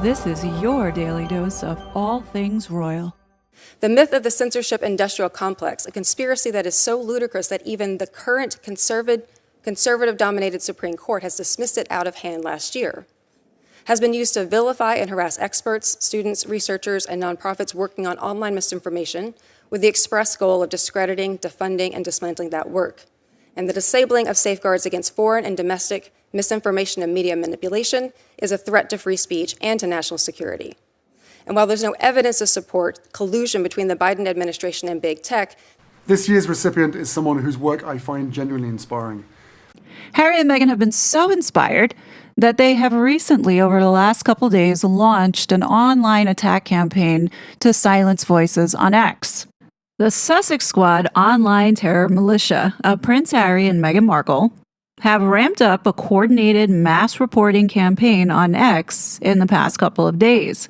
This is your daily dose of all things royal. The myth of the censorship industrial complex, a conspiracy that is so ludicrous that even the current conservative-dominated Supreme Court has dismissed it out of hand last year, has been used to vilify and harass experts, students, researchers, and nonprofits working on online misinformation with the express goal of discrediting, defunding, and dismantling that work, and the disabling of safeguards against foreign and domestic misinformation and media manipulation is a threat to free speech and to national security. And while there's no evidence to support collusion between the Biden administration and big tech, this year's recipient is someone whose work I find genuinely inspiring. Harry and Meghan have been so inspired that they have recently, over the last couple days, launched an online attack campaign to silence voices on X. The Sussex Squad online terror militia of Prince Harry and Meghan Markle have ramped up a coordinated mass reporting campaign on X in the past couple of days.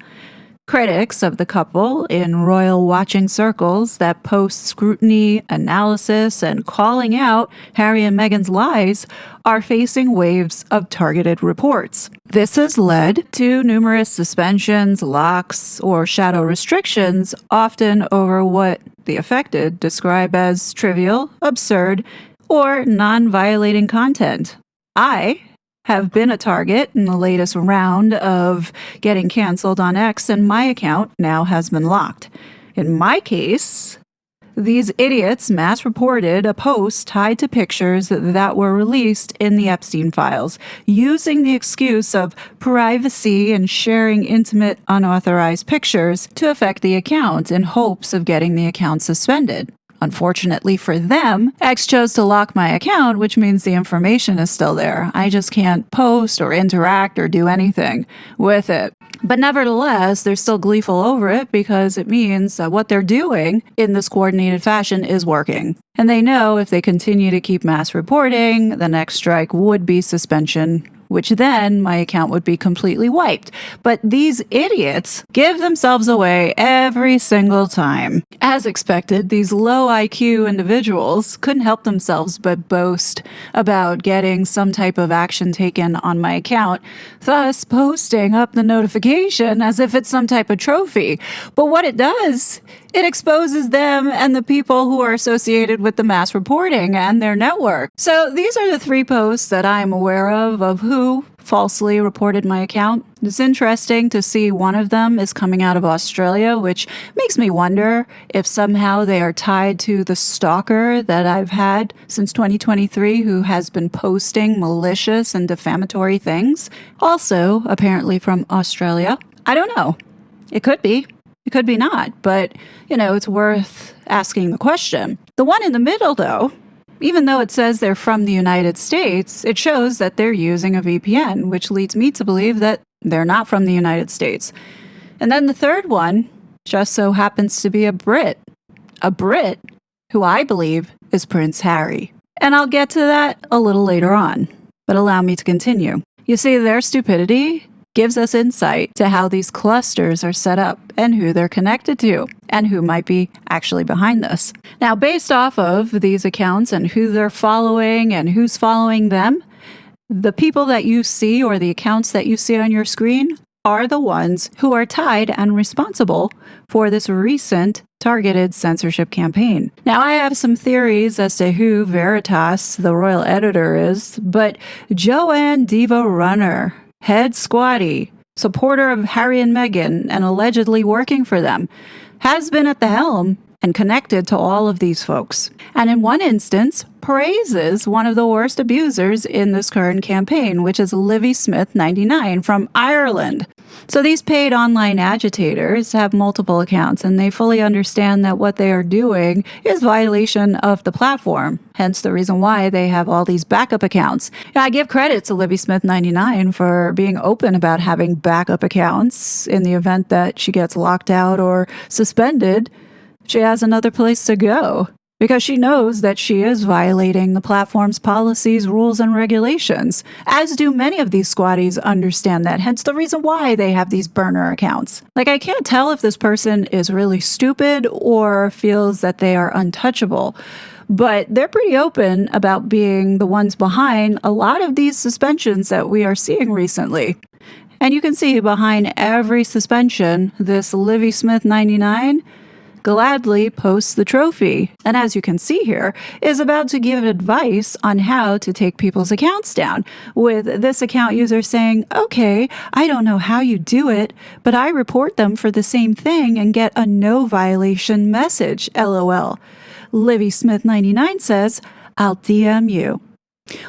Critics of the couple in royal watching circles that post scrutiny, analysis, and calling out Harry and Meghan's lies are facing waves of targeted reports. This has led to numerous suspensions, locks, or shadow restrictions, often over what the affected describe as trivial, absurd, or non-violating content. I have been a target in the latest round of getting canceled on X, and my account now has been locked. In my case, these idiots mass reported a post tied to pictures that were released in the Epstein files, using the excuse of privacy and sharing intimate, unauthorized pictures to affect the account in hopes of getting the account suspended. Unfortunately for them, X chose to lock my account, which means the information is still there. I just can't post or interact or do anything with it. But nevertheless, they're still gleeful over it because it means that what they're doing in this coordinated fashion is working. And they know if they continue to keep mass reporting, the next strike would be suspension, which then my account would be completely wiped. But these idiots give themselves away every single time. As expected, these low IQ individuals couldn't help themselves but boast about getting some type of action taken on my account, thus posting up the notification as if it's some type of trophy. But what it does, it exposes them and the people who are associated with the mass reporting and their network. So these are the 3 posts that I'm aware of who falsely reported my account. It's interesting to see one of them is coming out of Australia, which makes me wonder if somehow they are tied to the stalker that I've had since 2023 who has been posting malicious and defamatory things. Also, apparently from Australia. I don't know. It could be. It could be not, but, it's worth asking the question. The one in the middle, though, even though it says they're from the United States, it shows that they're using a VPN, which leads me to believe that they're not from the United States. And then the third one just so happens to be a Brit who I believe is Prince Harry. And I'll get to that a little later on, but allow me to continue. You see, their stupidity gives us insight to how these clusters are set up and who they're connected to and who might be actually behind this. Now, based off of these accounts and who they're following and who's following them, the people that you see or the accounts that you see on your screen are the ones who are tied and responsible for this recent targeted censorship campaign. Now, I have some theories as to who Veritas, the royal editor, is, but Joanne Diva Runner, head squatty, supporter of Harry and Meghan, and allegedly working for them, has been at the helm and connected to all of these folks. And in one instance, praises one of the worst abusers in this current campaign, which is Livy Smith 99 from Ireland. So these paid online agitators have multiple accounts, and they fully understand that what they are doing is violation of the platform, hence the reason why they have all these backup accounts. Now, I give credit to Livy Smith 99 for being open about having backup accounts in the event that she gets locked out or suspended. She has another place to go because she knows that she is violating the platform's policies, rules, and regulations, as do many of these squatties understand that, hence the reason why they have these burner accounts. Like, I can't tell if this person is really stupid or feels that they are untouchable, but they're pretty open about being the ones behind a lot of these suspensions that we are seeing recently. And you can see behind every suspension, this Livy Smith 99 gladly posts the trophy, and as you can see here, is about to give advice on how to take people's accounts down, with this account user saying, okay, I don't know how you do it, but I report them for the same thing and get a no violation message, LOL. Livy Smith 99 says, I'll DM you.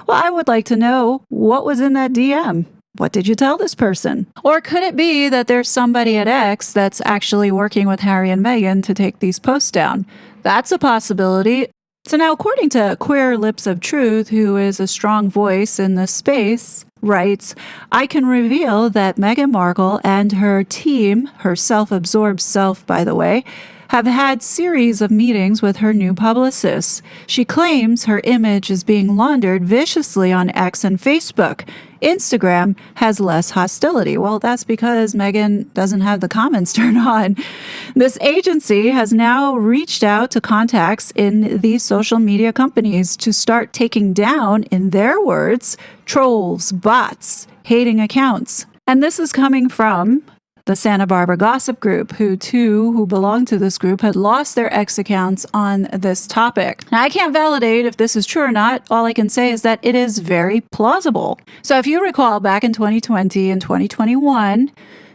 Well, I would like to know what was in that DM. What did you tell this person? Or could it be that there's somebody at X that's actually working with Harry and Meghan to take these posts down? That's a possibility. So now, according to Queer Lips of Truth, who is a strong voice in this space, writes, I can reveal that Meghan Markle and her team, her self-absorbed self, by the way, have had series of meetings with her new publicists. She claims her image is being laundered viciously on X and Facebook. Instagram has less hostility. Well, that's because Meghan doesn't have the comments turned on. This agency has now reached out to contacts in these social media companies to start taking down, in their words, trolls, bots, hating accounts. And this is coming from the Santa Barbara Gossip Group, who belong to this group had lost their X accounts on this topic. Now, I can't validate if this is true or not. All I can say is that it is very plausible. So if you recall, back in 2020 and 2021,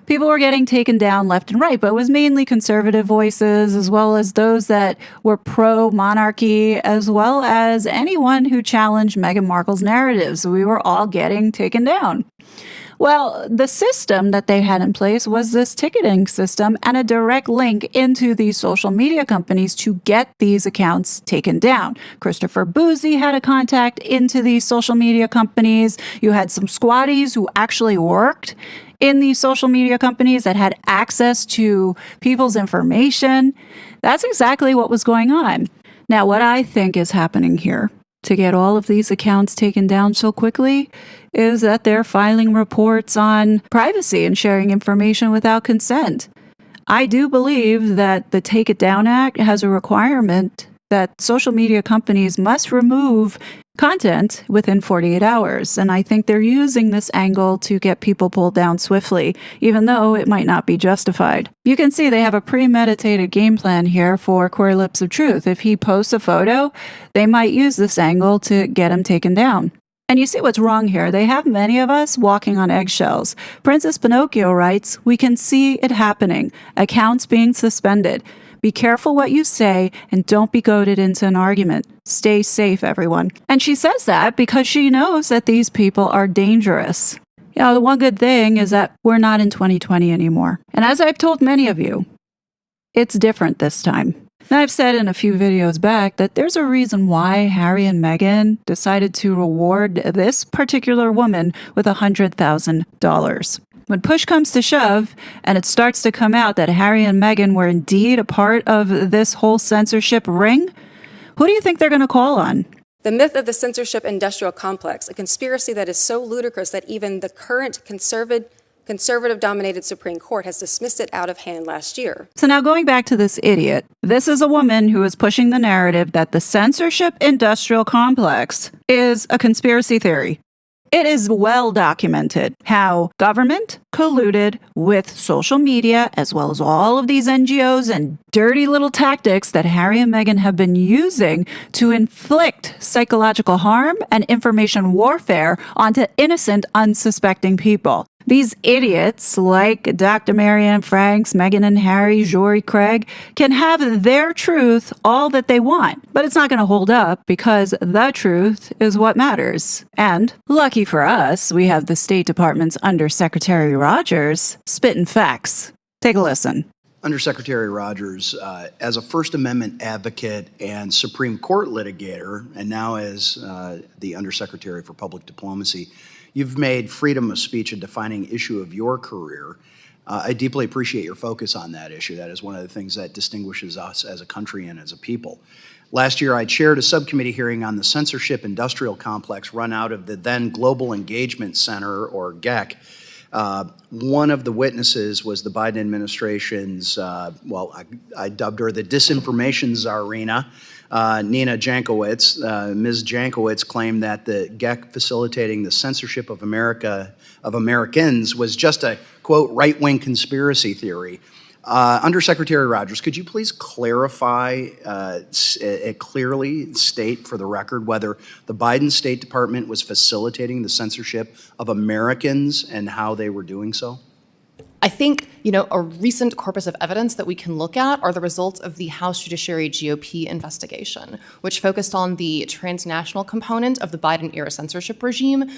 people were getting taken down left and right, but it was mainly conservative voices, as well as those that were pro-monarchy, as well as anyone who challenged Meghan Markle's narratives. We were all getting taken down. Well, the system that they had in place was this ticketing system and a direct link into these social media companies to get these accounts taken down. Christopher Boozy had a contact into these social media companies. You had some squatties who actually worked in these social media companies that had access to people's information. That's exactly what was going on. Now, what I think is happening here to get all of these accounts taken down so quickly is that they're filing reports on privacy and sharing information without consent. I do believe that the Take It Down Act has a requirement that social media companies must remove content within 48 hours. And I think they're using this angle to get people pulled down swiftly, even though it might not be justified. You can see they have a premeditated game plan here for Queer Lips of Truth. If he posts a photo, they might use this angle to get him taken down. And you see what's wrong here. They have many of us walking on eggshells. Princess Pinocchio writes, we can see it happening. Accounts being suspended. Be careful what you say and don't be goaded into an argument. Stay safe, everyone. And she says that because she knows that these people are dangerous. You know, the one good thing is that we're not in 2020 anymore. And as I've told many of you, it's different this time. Now, I've said in a few videos back that there's a reason why Harry and Meghan decided to reward this particular woman with $100,000. When push comes to shove, and it starts to come out that Harry and Meghan were indeed a part of this whole censorship ring, who do you think they're going to call on? The myth of the censorship industrial complex, a conspiracy that is so ludicrous that even the current conservative-dominated Supreme Court has dismissed it out of hand last year. So now going back to this idiot, this is a woman who is pushing the narrative that the censorship industrial complex is a conspiracy theory. It is well documented how government colluded with social media, as well as all of these NGOs and dirty little tactics that Harry and Meghan have been using to inflict psychological harm and information warfare onto innocent, unsuspecting people. These idiots like Dr. Marianne Franks, Meghan and Harry, Jory Craig can have their truth all that they want, but it's not going to hold up because the truth is what matters. And lucky for us, we have the State Department's Undersecretary Rogers spitting facts. Take a listen. Undersecretary Rogers, as a First Amendment advocate and Supreme Court litigator, and now as the Undersecretary for Public Diplomacy, you've made freedom of speech a defining issue of your career. I deeply appreciate your focus on that issue. That is one of the things that distinguishes us as a country and as a people. Last year, I chaired a subcommittee hearing on the censorship industrial complex run out of the then Global Engagement Center, or GEC. One of the witnesses was the Biden administration's, I dubbed her the disinformation czarina, Nina Jankowicz. Ms. Jankowicz claimed that the GEC facilitating the censorship of Americans was just a, quote, right-wing conspiracy theory. Undersecretary Rogers, could you please clarify, clearly state for the record whether the Biden State Department was facilitating the censorship of Americans and how they were doing so? I think, a recent corpus of evidence that we can look at are the results of the House Judiciary GOP investigation, which focused on the transnational component of the Biden-era censorship regime,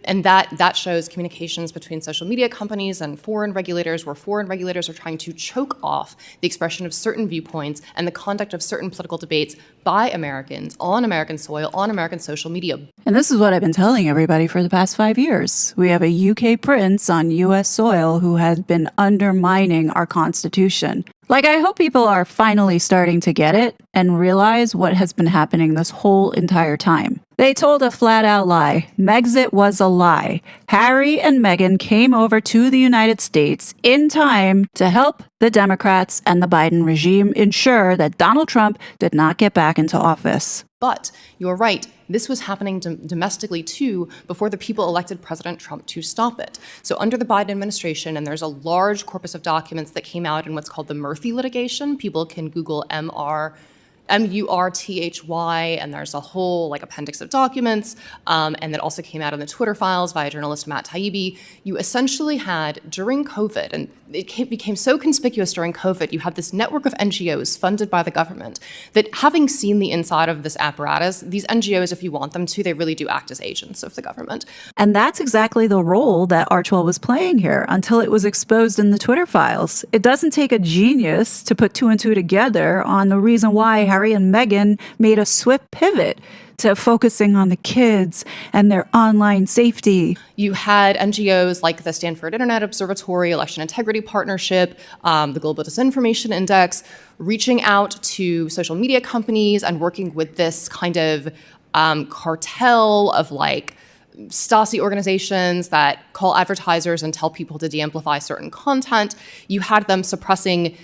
and that shows communications between social media companies and foreign regulators, where foreign regulators are trying to choke off the expression of certain viewpoints and the conduct of certain political debates by Americans on American soil, on American social media. And this is what I've been telling everybody for the past 5 years. We have a UK prince on US soil who has been undermining our Constitution. I hope people are finally starting to get it and realize what has been happening this whole entire time. They told a flat-out lie. Megxit was a lie. Harry and Meghan came over to the United States in time to help the Democrats and the Biden regime ensure that Donald Trump did not get back into office. But you're right, this was happening domestically too before the people elected President Trump to stop it. So under the Biden administration, and there's a large corpus of documents that came out in what's called the Murthy litigation. People can Google MURTHY, and there's a whole appendix of documents, and that also came out in the Twitter files via journalist Matt Taibbi. You essentially had, during COVID, and it became so conspicuous during COVID, you had this network of NGOs funded by the government that, having seen the inside of this apparatus, these NGOs, if you want them to, they really do act as agents of the government. And that's exactly the role that Archwell was playing here until it was exposed in the Twitter files. It doesn't take a genius to put two and two together on the reason why Harry and Meghan made a swift pivot to focusing on the kids and their online safety. You had NGOs like the Stanford Internet Observatory, Election Integrity Partnership, the Global Disinformation Index, reaching out to social media companies and working with this kind of cartel of Stasi organizations that call advertisers and tell people to de-amplify certain content. You had them suppressing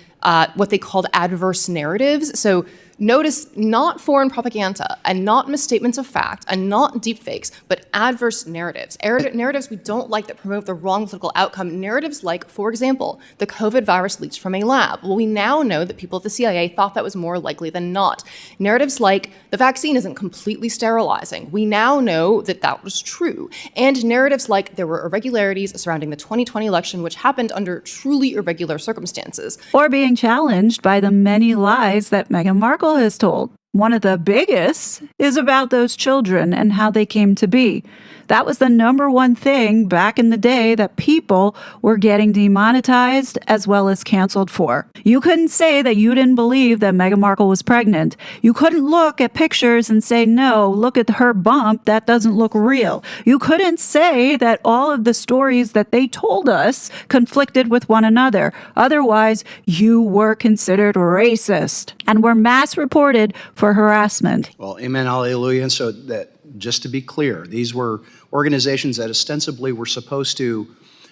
what they called adverse narratives. So notice, not foreign propaganda and not misstatements of fact and not deepfakes, but adverse narratives. Narratives we don't like that promote the wrong political outcome. Narratives like, for example, the COVID virus leaks from a lab. Well, we now know that people at the CIA thought that was more likely than not. Narratives like the vaccine isn't completely sterilizing. We now know that that was true. And narratives like there were irregularities surrounding the 2020 election, which happened under truly irregular circumstances. Or being challenged by the many lies that Meghan Markle has told. One of the biggest is about those children and how they came to be. That was the number one thing back in the day that people were getting demonetized as well as canceled for. You couldn't say that you didn't believe that Meghan Markle was pregnant. You couldn't look at pictures and say, no, look at her bump, that doesn't look real. You couldn't say that all of the stories that they told us conflicted with one another. Otherwise, you were considered racist and were mass reported for harassment. Well, amen, hallelujah. So that, just to be clear, these were organizations that ostensibly were supposed to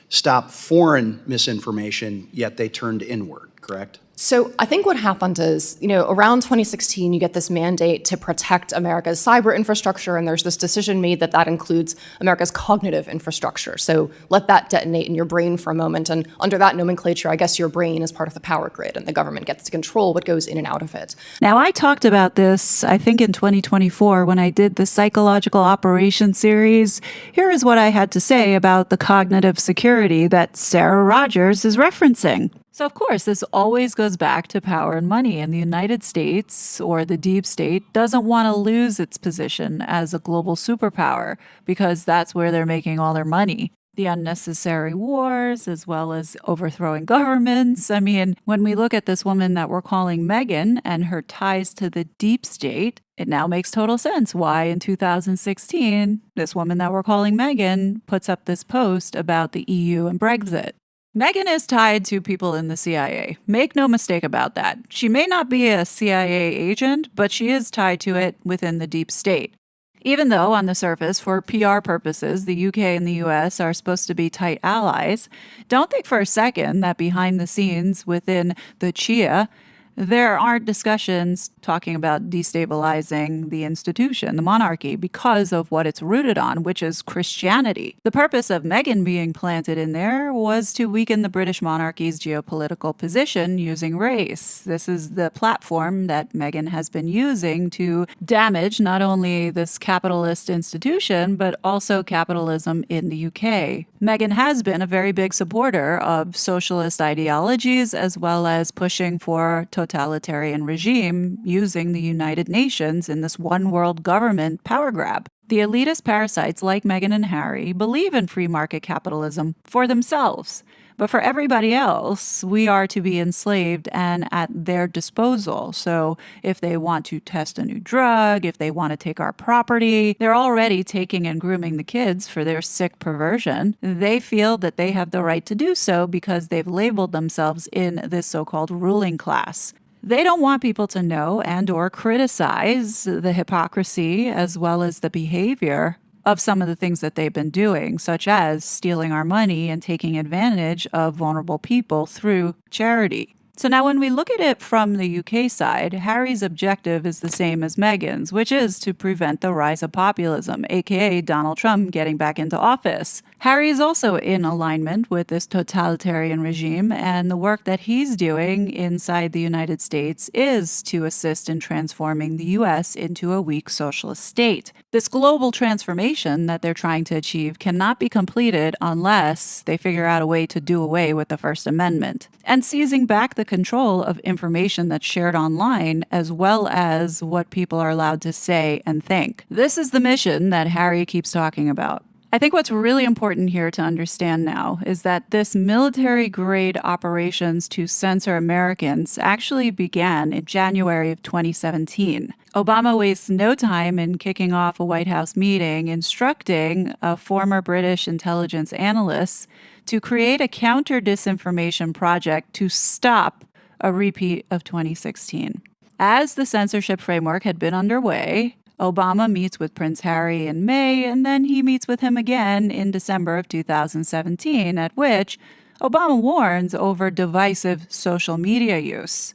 stop foreign misinformation, yet they turned inward, correct? So I think what happened is, around 2016, you get this mandate to protect America's cyber infrastructure, and there's this decision made that includes America's cognitive infrastructure. So let that detonate in your brain for a moment, and under that nomenclature, I guess your brain is part of the power grid, and the government gets to control what goes in and out of it. Now, I talked about this, I think in 2024, when I did the Psychological Operations series. Here is what I had to say about the cognitive security that Sarah Rogers is referencing. So, of course, this always goes back to power and money, and the United States, or the deep state, doesn't want to lose its position as a global superpower because that's where they're making all their money. The unnecessary wars, as well as overthrowing governments. I mean, when we look at this woman that we're calling Meghan and her ties to the deep state, it now makes total sense why in 2016, this woman that we're calling Meghan puts up this post about the EU and Brexit. Meghan is tied to people in the CIA. Make no mistake about that. She may not be a CIA agent, but she is tied to it within the deep state. Even though, on the surface, for PR purposes, the UK and the US are supposed to be tight allies, don't think for a second that behind the scenes within the CIA, There aren't discussions talking about destabilizing the institution, the monarchy, because of what it's rooted on, which is Christianity. The purpose of Meghan being planted in there was to weaken the British monarchy's geopolitical position using race. This is the platform that Meghan has been using to damage not only this capitalist institution, but also capitalism in the UK. Meghan has been a very big supporter of socialist ideologies as well as pushing for totalitarian regime using the United Nations in this one world government power grab. The elitist parasites like Meghan and Harry believe in free market capitalism for themselves. But for everybody else, we are to be enslaved and at their disposal. So if they want to test a new drug, if they want to take our property, they're already taking and grooming the kids for their sick perversion. They feel that they have the right to do so because they've labeled themselves in this so-called ruling class. They don't want people to know and or criticize the hypocrisy as well as the behavior of some of the things that they've been doing, such as stealing our money and taking advantage of vulnerable people through charity. So now when we look at it from the UK side, Harry's objective is the same as Meghan's, which is to prevent the rise of populism, aka Donald Trump getting back into office. Harry is also in alignment with this totalitarian regime, and the work that he's doing inside the United States is to assist in transforming the US into a weak socialist state. This global transformation that they're trying to achieve cannot be completed unless they figure out a way to do away with the First Amendment and seizing back the control of information that's shared online, as well as what people are allowed to say and think. This is the mission that Harry keeps talking about. I think what's really important here to understand now is that this military-grade operations to censor Americans actually began in January of 2017. Obama wastes no time in kicking off a White House meeting instructing a former British intelligence analyst to create a counter-disinformation project to stop a repeat of 2016. As the censorship framework had been underway, Obama meets with Prince Harry in May, and then he meets with him again in December of 2017, at which Obama warns over divisive social media use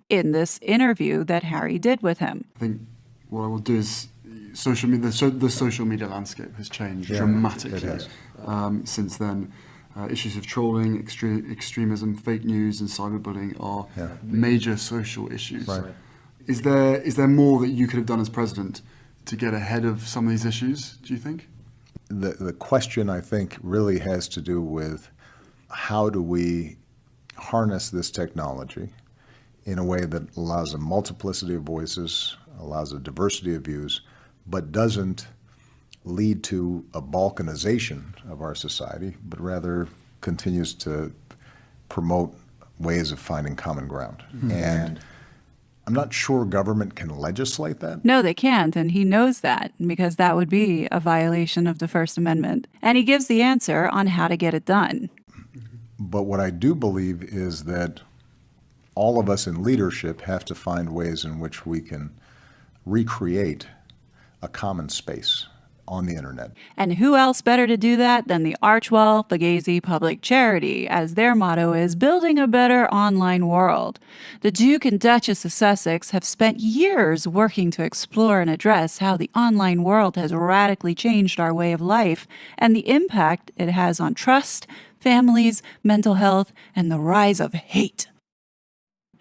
in this interview that Harry did with him. I think what I will do is the social media landscape has changed dramatically since then. Issues of trolling, extremism, fake news, and cyberbullying are major social issues. Right. Is there more that you could have done as president to get ahead of some of these issues, do you think? The question, I think, really has to do with how do we harness this technology in a way that allows a multiplicity of voices, allows a diversity of views, but doesn't lead to a balkanization of our society, but rather continues to promote ways of finding common ground. Mm-hmm. And I'm not sure government can legislate that. No, they can't, and he knows that, because that would be a violation of the First Amendment. And he gives the answer on how to get it done. But what I do believe is that all of us in leadership have to find ways in which we can recreate a common space on the internet. And who else better to do that than the Archewell Fugazi Public Charity, as their motto is building a better online world. The Duke and Duchess of Sussex have spent years working to explore and address how the online world has radically changed our way of life and the impact it has on trust, families, mental health, and the rise of hate.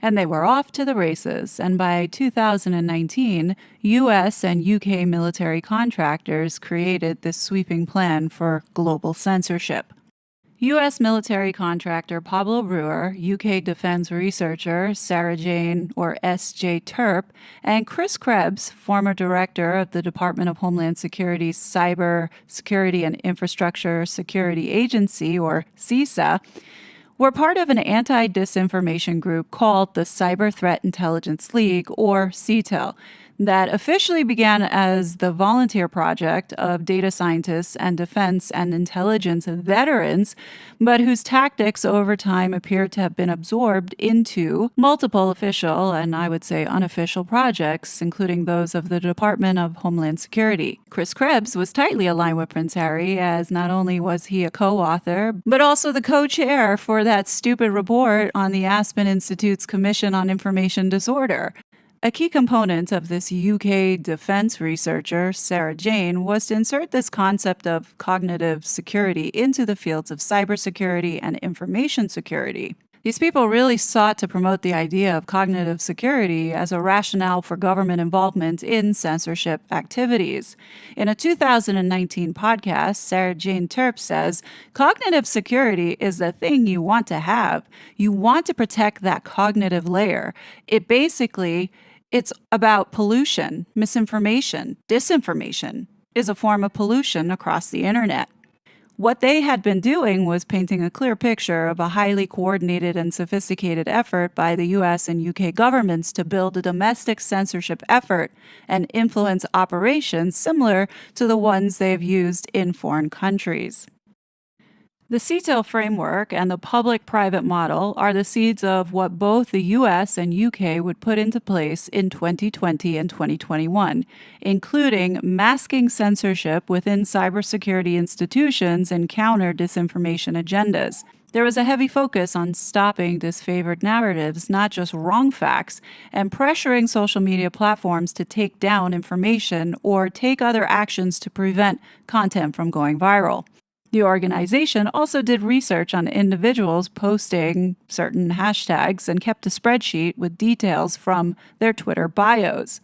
And they were off to the races, and by 2019, U.S. and U.K. military contractors created this sweeping plan for global censorship. U.S. military contractor Pablo Brewer, U.K. defense researcher Sarah Jane, or S.J. Terp, and Chris Krebs, former director of the Department of Homeland Security's Cyber Security and Infrastructure Security Agency, or CISA, were part of an anti-disinformation group called the Cyber Threat Intelligence League, or CTIL. that officially began as the volunteer project of data scientists and defense and intelligence veterans, but whose tactics over time appear to have been absorbed into multiple official and I would say unofficial projects, including those of the Department of Homeland Security. Chris Krebs was tightly aligned with Prince Harry, as not only was he a co-author, but also the co-chair for that stupid report on the Aspen Institute's Commission on Information Disorder. A key component of this UK defense researcher, Sarah Jane, was to insert this concept of cognitive security into the fields of cybersecurity and information security. These people really sought to promote the idea of cognitive security as a rationale for government involvement in censorship activities. In a 2019 podcast, Sarah Jane Terp says, cognitive security is the thing you want to have. You want to protect that cognitive layer. It's about pollution, misinformation, disinformation is a form of pollution across the internet. What they had been doing was painting a clear picture of a highly coordinated and sophisticated effort by the US and UK governments to build a domestic censorship effort and influence operations similar to the ones they've used in foreign countries. The CTEL framework and the public-private model are the seeds of what both the US and UK would put into place in 2020 and 2021, including masking censorship within cybersecurity institutions and counter disinformation agendas. There was a heavy focus on stopping disfavored narratives, not just wrong facts, and pressuring social media platforms to take down information or take other actions to prevent content from going viral. The organization also did research on individuals posting certain hashtags and kept a spreadsheet with details from their Twitter bios.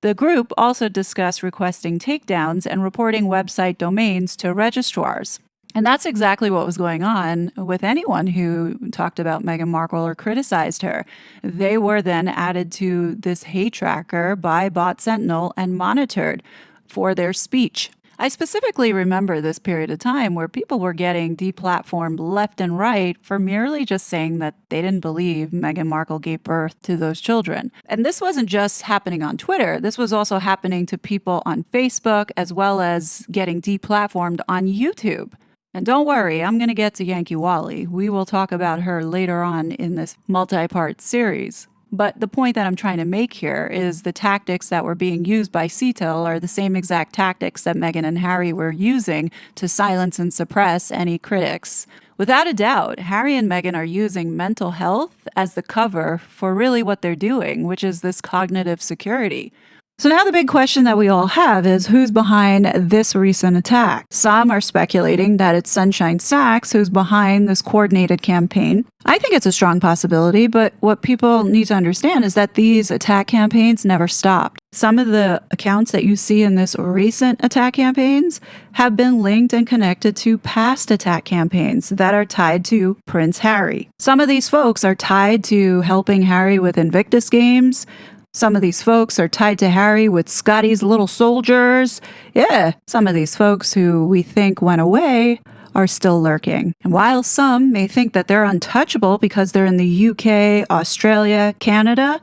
The group also discussed requesting takedowns and reporting website domains to registrars. And that's exactly what was going on with anyone who talked about Meghan Markle or criticized her. They were then added to this hate tracker by Bot Sentinel and monitored for their speech. I specifically remember this period of time where people were getting deplatformed left and right for merely just saying that they didn't believe Meghan Markle gave birth to those children. And this wasn't just happening on Twitter. This was also happening to people on Facebook, as well as getting deplatformed on YouTube. And don't worry, I'm going to get to Yankee Wally. We will talk about her later on in this multi-part series. But the point that I'm trying to make here is the tactics that were being used by CTEL are the same exact tactics that Meghan and Harry were using to silence and suppress any critics. Without a doubt, Harry and Meghan are using mental health as the cover for really what they're doing, which is this cognitive security. So now the big question that we all have is who's behind this recent attack? Some are speculating that it's Sunshine Sachs who's behind this coordinated campaign. I think it's a strong possibility, but what people need to understand is that these attack campaigns never stopped. Some of the accounts that you see in this recent attack campaigns have been linked and connected to past attack campaigns that are tied to Prince Harry. Some of these folks are tied to helping Harry with Invictus Games. Some of these folks are tied to Harry with Scotty's Little Soldiers. Yeah, some of these folks who we think went away are still lurking. And while some may think that they're untouchable because they're in the UK, Australia, Canada,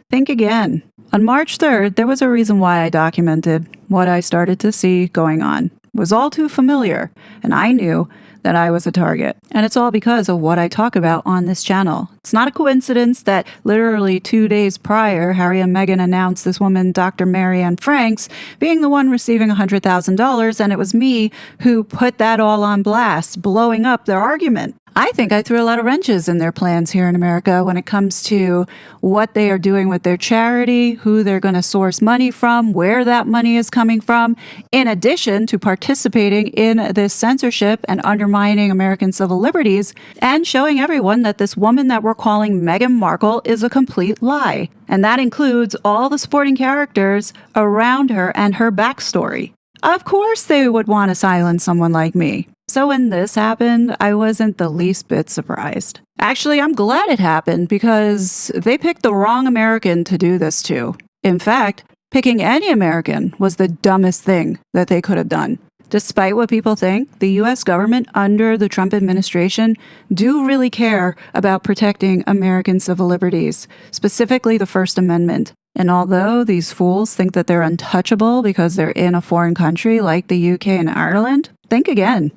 think again. On March 3rd, there was a reason why I documented what I started to see going on. It was all too familiar, and I knew that I was a target. And it's all because of what I talk about on this channel. It's not a coincidence that literally 2 days prior, Harry and Meghan announced this woman, Dr. Marianne Franks, being the one receiving $100,000, and it was me who put that all on blast, blowing up their argument. I think I threw a lot of wrenches in their plans here in America when it comes to what they are doing with their charity, who they're going to source money from, where that money is coming from, in addition to participating in this censorship and undermining American civil liberties and showing everyone that this woman that we're calling Meghan Markle is a complete lie. And that includes all the supporting characters around her and her backstory. Of course they would want to silence someone like me. So when this happened, I wasn't the least bit surprised. Actually, I'm glad it happened because they picked the wrong American to do this to. In fact, picking any American was the dumbest thing that they could have done. Despite what people think, the U.S. government under the Trump administration do really care about protecting American civil liberties, specifically the First Amendment. And although these fools think that they're untouchable because they're in a foreign country like the UK and Ireland, think again.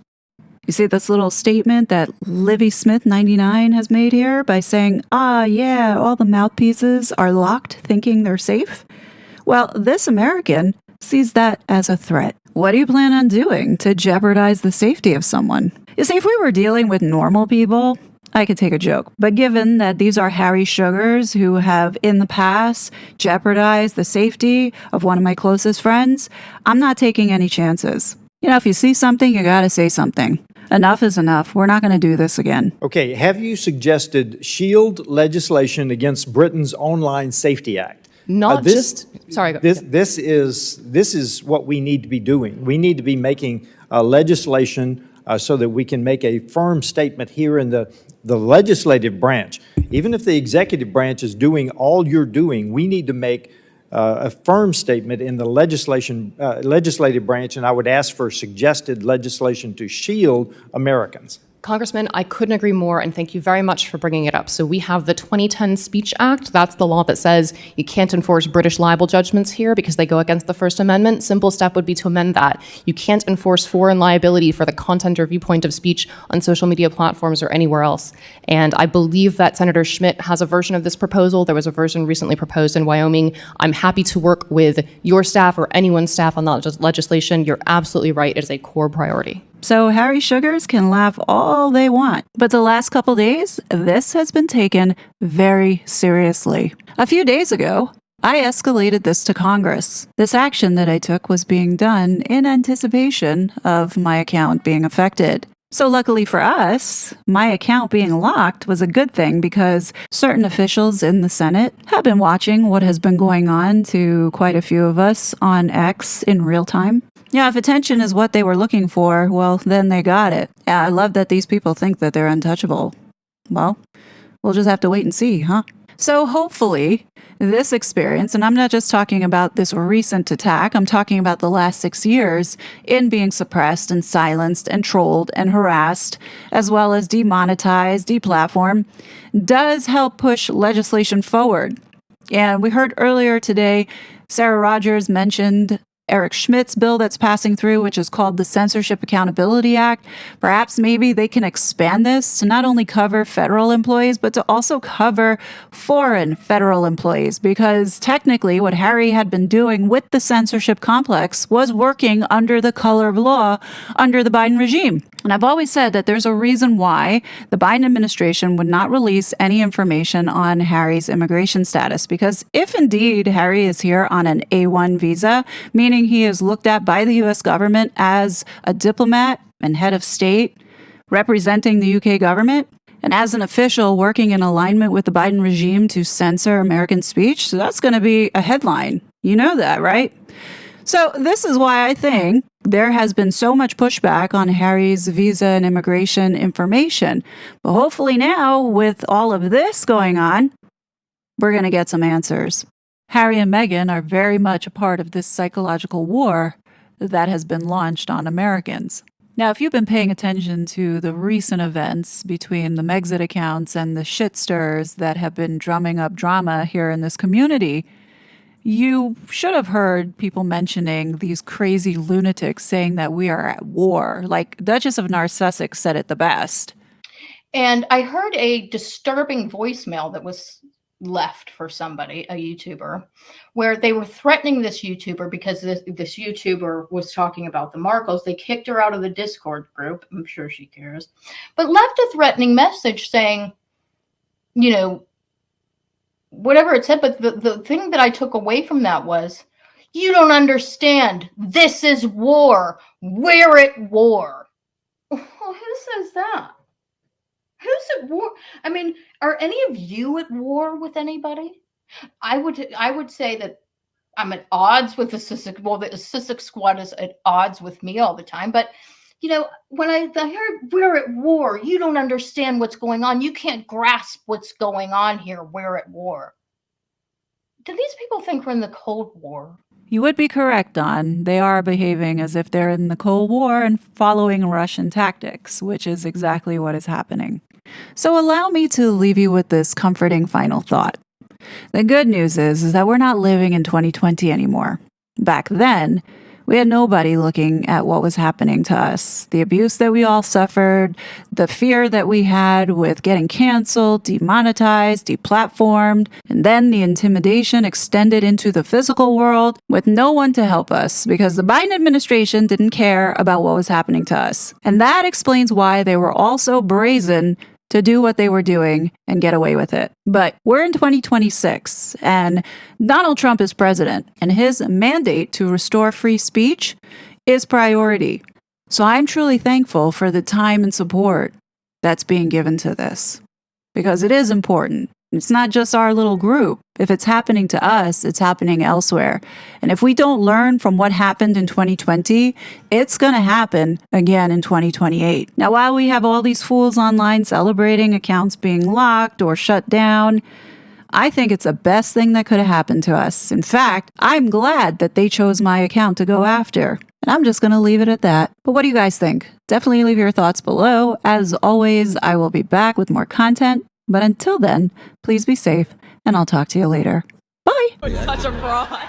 You see this little statement that Livy Smith 99 has made here by saying, yeah, all the mouthpieces are locked thinking they're safe? Well, this American sees that as a threat. What do you plan on doing to jeopardize the safety of someone? You see, if we were dealing with normal people, I could take a joke. But given that these are Harry Sugars who have in the past jeopardized the safety of one of my closest friends, I'm not taking any chances. You know, if you see something, you gotta say something. Enough is enough. We're not going to do this again. Okay, have you suggested shield legislation against Britain's Online Safety Act? Sorry. This is what we need to be doing. We need to be making legislation so that we can make a firm statement here in the legislative branch. Even if the executive branch is doing all you're doing, we need to make a firm statement in the legislative branch, and I would ask for suggested legislation to shield Americans. Congressman, I couldn't agree more, and thank you very much for bringing it up. So we have the 2010 Speech Act. That's the law that says you can't enforce British libel judgments here because they go against the First Amendment. Simple step would be to amend that. You can't enforce foreign liability for the content or viewpoint of speech on social media platforms or anywhere else. And I believe that Senator Schmidt has a version of this proposal. There was a version recently proposed in Wyoming. I'm happy to work with your staff or anyone's staff on that legislation. You're absolutely right. It is a core priority. So Harry Sugars can laugh all they want, but the last couple days, this has been taken very seriously. A few days ago, I escalated this to Congress. This action that I took was being done in anticipation of my account being affected. So luckily for us, my account being locked was a good thing because certain officials in the Senate have been watching what has been going on to quite a few of us on X in real time. Yeah, if attention is what they were looking for, well, then they got it. Yeah, I love that these people think that they're untouchable. Well, we'll just have to wait and see, huh? So hopefully, this experience, and I'm not just talking about this recent attack, I'm talking about the last 6 years in being suppressed and silenced and trolled and harassed, as well as demonetized, deplatformed, does help push legislation forward. And we heard earlier today, Sarah Rogers mentioned Eric Schmidt's bill that's passing through, which is called the Censorship Accountability Act. Perhaps maybe they can expand this to not only cover federal employees, but to also cover foreign federal employees, because technically what Harry had been doing with the censorship complex was working under the color of law under the Biden regime. And I've always said that there's a reason why the Biden administration would not release any information on Harry's immigration status, because if indeed Harry is here on an A1 visa, meaning he is looked at by the U.S. government as a diplomat and head of state representing the UK government, and as an official working in alignment with the Biden regime to censor American speech, so that's going to be a headline. You know that, right? So this is why I think there has been so much pushback on Harry's visa and immigration information. But hopefully now, with all of this going on, we're going to get some answers. Harry and Meghan are very much a part of this psychological war that has been launched on Americans. Now, if you've been paying attention to the recent events between the Megxit accounts and the shitsters that have been drumming up drama here in this community, you should have heard people mentioning these crazy lunatics saying that we are at war. Like Duchess of Narcissistic said it the best. And I heard a disturbing voicemail that was left for somebody, a YouTuber, where they were threatening this YouTuber because this YouTuber was talking about the Markles. They kicked her out of the Discord group. I'm sure she cares. But left a threatening message saying, you know, whatever it said. But the thing that I took away from that was, you don't understand. This is war. We're at war. Well, who says that? Who's at war? I mean, are any of you at war with anybody? I would say that I'm at odds with the Sussex. Well, the Sussex squad is at odds with me all the time. But, you know, when I heard we're at war, you don't understand what's going on. You can't grasp what's going on here. We're at war. Do these people think we're in the Cold War? You would be correct, Don. They are behaving as if they're in the Cold War and following Russian tactics, which is exactly what is happening. So allow me to leave you with this comforting final thought. The good news is that we're not living in 2020 anymore. Back then, we had nobody looking at what was happening to us, the abuse that we all suffered, the fear that we had with getting canceled, demonetized, deplatformed, and then the intimidation extended into the physical world with no one to help us because the Biden administration didn't care about what was happening to us. And that explains why they were all so brazen to do what they were doing and get away with it. But we're in 2026, and Donald Trump is president, and his mandate to restore free speech is priority. So I'm truly thankful for the time and support that's being given to this, because it is important. It's not just our little group. If it's happening to us, it's happening elsewhere. And if we don't learn from what happened in 2020, it's going to happen again in 2028. Now, while we have all these fools online celebrating accounts being locked or shut down, I think it's the best thing that could have happened to us. In fact, I'm glad that they chose my account to go after. And I'm just going to leave it at that. But what do you guys think? Definitely leave your thoughts below. As always, I will be back with more content. But until then, please be safe, and I'll talk to you later. Bye! Such a fraud.